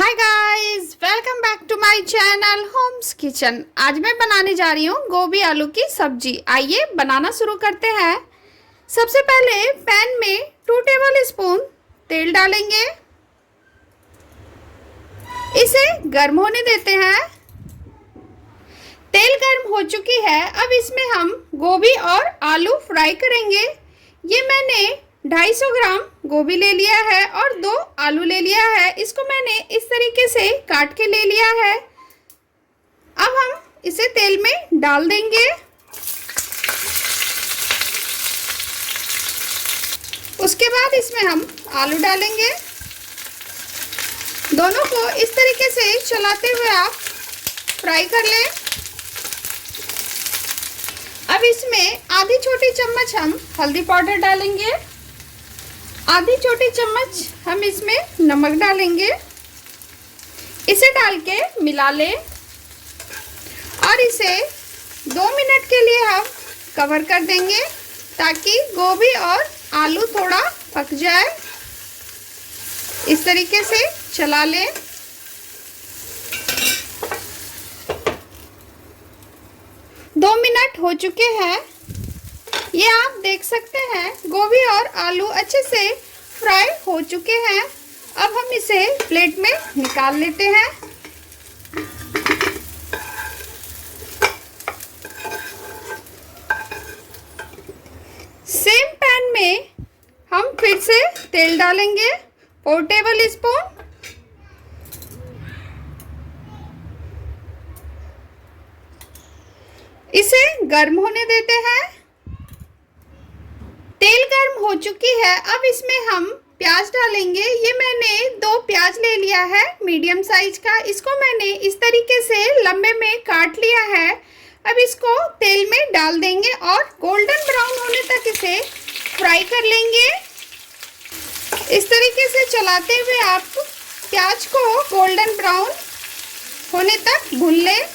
Hi guys, welcome back to my channel Homes Kitchen. आज मैं बनाने जा रही हूँ गोभी आलू की सब्जी। आइए बनाना शुरू करते हैं। सबसे पहले पैन में 2 टेबल स्पून तेल डालेंगे। इसे गर्म होने देते हैं। तेल गर्म हो चुकी है। अब इसमें हम गोभी और आलू फ्राई करेंगे। ये मैंने 250 ग्राम गोभी ले लिया है और 2 आलू ले लिया है। इसको मैंने इस तरीके से काट के ले लिया है। अब हम इसे तेल में डाल देंगे। उसके बाद इसमें हम आलू डालेंगे। दोनों को इस तरीके से चलाते हुए आप फ्राई कर लें। अब इसमें आधी छोटी चम्मच हम हल्दी पाउडर डालेंगे। आधी छोटी चम्मच हम इसमें नमक डालेंगे। इसे डाल के मिला लें और इसे 2 मिनट के लिए हम कवर कर देंगे ताकि गोभी और आलू थोड़ा पक जाए। इस तरीके से चला लें। दो मिनट हो चुके हैं। ये आप देख सकते हैं गोभी और आलू अच्छे से फ्राई हो चुके हैं। अब हम इसे प्लेट में निकाल लेते हैं। सेम पैन में हम फिर से तेल डालेंगे 4 टेबल स्पून। इसे गर्म होने देते हैं। तेल गर्म हो चुकी है। अब इसमें हम प्याज डालेंगे। ये मैंने 2 प्याज ले लिया है मीडियम साइज का। इसको मैंने इस तरीके से लंबे में काट लिया है। अब इसको तेल में डाल देंगे और गोल्डन ब्राउन होने तक इसे फ्राई कर लेंगे। इस तरीके से चलाते हुए आप प्याज को गोल्डन ब्राउन होने तक भून लें।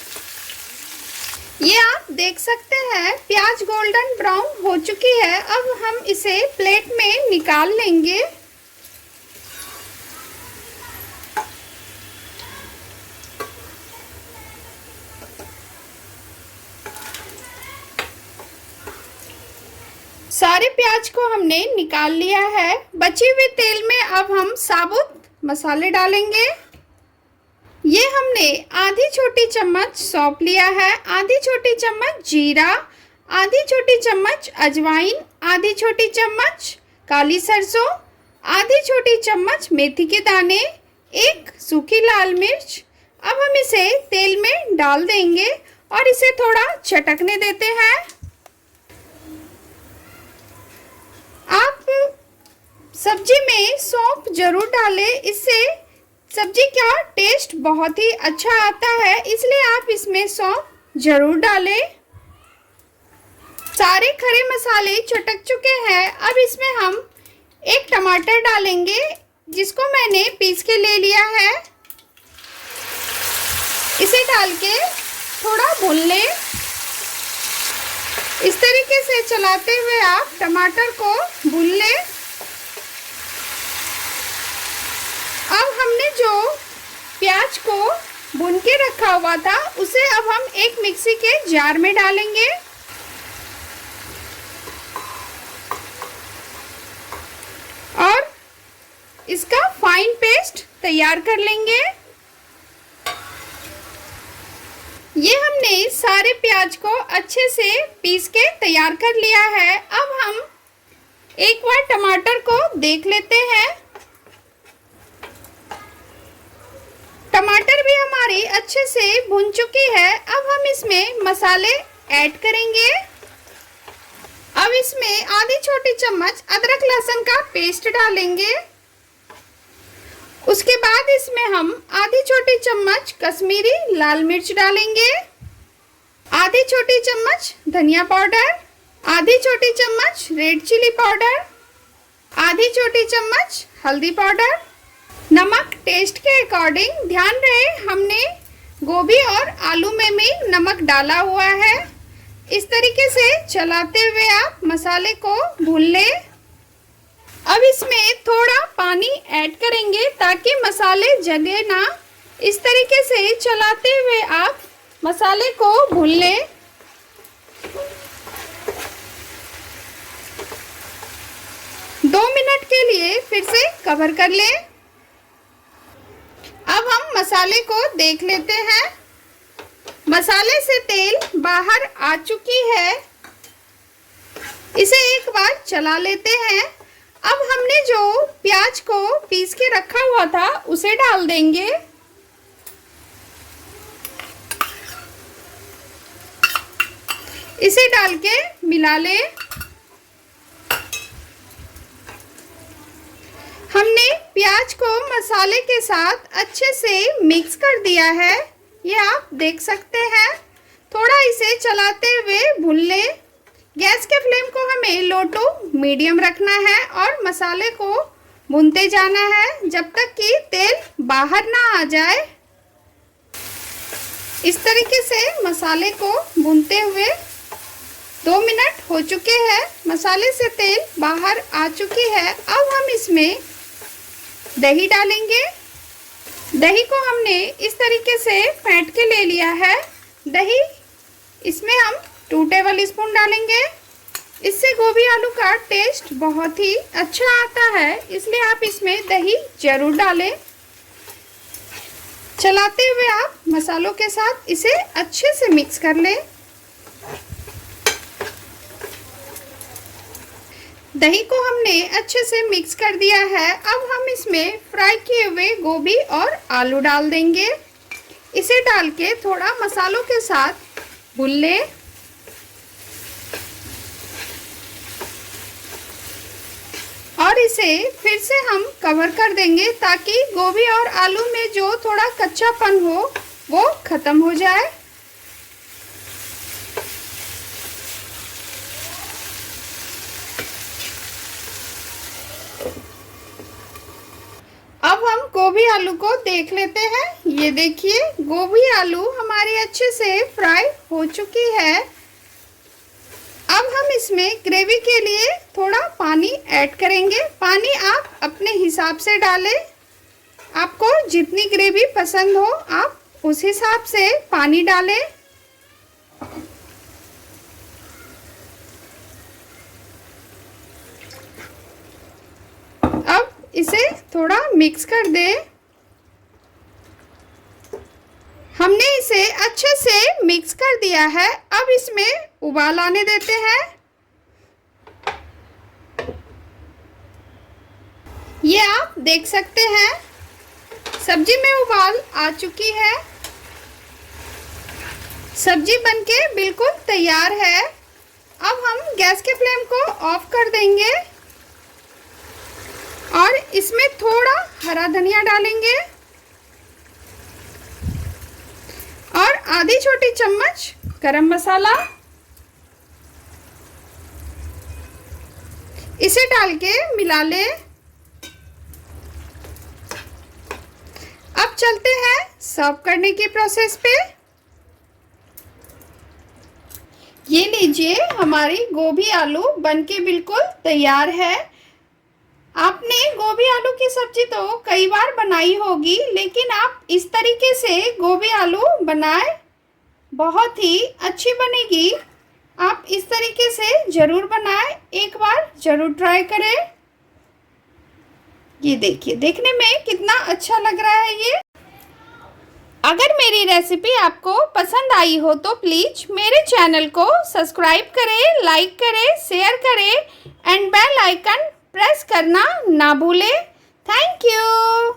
ये आप देख सकते हैं प्याज गोल्डन ब्राउन हो चुकी है। अब हम इसे प्लेट में निकाल लेंगे। सारे प्याज को हमने निकाल लिया है। बचे हुए तेल में अब हम साबुत मसाले डालेंगे। ये हमने आधी छोटी चम्मच सौंफ लिया है, आधी छोटी चम्मच जीरा, आधी छोटी चम्मच अजवाइन, आधी छोटी चम्मच काली सरसों, आधी छोटी चम्मच मेथी के दाने, 1 सूखी लाल मिर्च। अब हम इसे तेल में डाल देंगे और इसे थोड़ा चटकने देते हैं। आप सब्जी में सौंफ जरूर डालें, इससे सब्जी का टेस्ट बहुत ही अच्छा आता है, इसलिए आप इसमें सौंफ जरूर डालें। सारे खड़े मसाले चटक चुके हैं। अब इसमें हम 1 टमाटर डालेंगे जिसको मैंने पीस के ले लिया है। इसे डाल के थोड़ा भून लें। इस तरीके से चलाते हुए आप टमाटर को भून लें। अब हमने जो प्याज को भून के रखा हुआ था उसे अब हम एक मिक्सी के जार में डालेंगे और इसका फाइन पेस्ट तैयार कर लेंगे। ये हमने सारे प्याज को अच्छे से पीस के तैयार कर लिया है। अब हम एक बार टमाटर को देख लेते हैं। टमाटर भी हमारी अच्छे से भुन चुकी है। अब हम इसमें मसाले ऐड करेंगे। अब इसमें आधी छोटी चम्मच अदरक लहसुन का पेस्ट डालेंगे। उसके बाद इसमें हम आधी छोटी चम्मच कश्मीरी लाल मिर्च डालेंगे, आधी छोटी चम्मच धनिया पाउडर, आधी छोटी चम्मच रेड चिली पाउडर, आधी छोटी चम्मच हल्दी पाउडर, नमक टेस्ट के अकॉर्डिंग। ध्यान रहे हमने गोभी और आलू में भी नमक डाला हुआ है। इस तरीके से चलाते हुए आप मसाले को भून लें। अब इसमें थोड़ा पानी ऐड करेंगे ताकि मसाले जले ना। इस तरीके से चलाते हुए आप मसाले को भून लें। दो मिनट के लिए फिर से कवर कर लें। अब हम मसाले को देख लेते हैं। मसाले से तेल बाहर आ चुकी है। इसे एक बार चला लेते हैं। अब हमने जो प्याज को पीस के रखा हुआ था उसे डाल देंगे। इसे डाल के मिला लें। हमने प्याज को मसाले के साथ अच्छे से मिक्स कर दिया है, ये आप देख सकते हैं। थोड़ा इसे चलाते हुए भून लें। गैस के फ्लेम को हमें लो टू मीडियम रखना है और मसाले को भूनते जाना है जब तक कि तेल बाहर ना आ जाए। इस तरीके से मसाले को भूनते हुए 2 मिनट हो चुके हैं। मसाले से तेल बाहर आ चुकी है। अब हम इसमें दही डालेंगे। दही को हमने इस तरीके से फेंट के ले लिया है। दही इसमें हम 2 टेबल स्पून डालेंगे। इससे गोभी आलू का टेस्ट बहुत ही अच्छा आता है, इसलिए आप इसमें दही जरूर डालें। चलाते हुए आप मसालों के साथ इसे अच्छे से मिक्स कर लें। दही को हमने अच्छे से मिक्स कर दिया है। अब हम इसमें फ्राई किए हुए गोभी और आलू डाल देंगे। इसे डाल के थोड़ा मसालों के साथ भून लें। और इसे फिर से हम कवर कर देंगे ताकि गोभी और आलू में जो थोड़ा कच्चापन हो वो खत्म हो जाए। अब हम गोभी आलू को देख लेते हैं। ये देखिए गोभी आलू हमारी अच्छे से फ्राई हो चुकी है। अब हम इसमें ग्रेवी के लिए थोड़ा पानी ऐड करेंगे। पानी आप अपने हिसाब से डालें। आपको जितनी ग्रेवी पसंद हो आप उस हिसाब से पानी डालें। अब इसे थोड़ा मिक्स कर दें। हमने इसे अच्छे से मिक्स कर दिया है। अब इसमें उबाल आने देते हैं। ये आप देख सकते हैं सब्जी में उबाल आ चुकी है। सब्जी बनके बिल्कुल तैयार है। अब हम गैस के फ्लेम को ऑफ कर देंगे और इसमें थोड़ा हरा धनिया डालेंगे और आधी छोटी चम्मच गरम मसाला। इसे डाल के मिला लें। अब चलते हैं सर्व करने की प्रोसेस पे। ये लीजिए हमारी गोभी आलू बनके बिल्कुल तैयार है। आपने गोभी आलू की सब्जी तो कई बार बनाई होगी, लेकिन आप इस तरीके से गोभी आलू बनाएं, बहुत ही अच्छी बनेगी। आप इस तरीके से ज़रूर बनाएं, एक बार ज़रूर ट्राई करें। ये देखिए देखने में कितना अच्छा लग रहा है ये। अगर मेरी रेसिपी आपको पसंद आई हो तो प्लीज़ मेरे चैनल को सब्सक्राइब करें, लाइक करें, शेयर करें एंड बेल आइकन प्रेस करना ना भूलें। Thank you.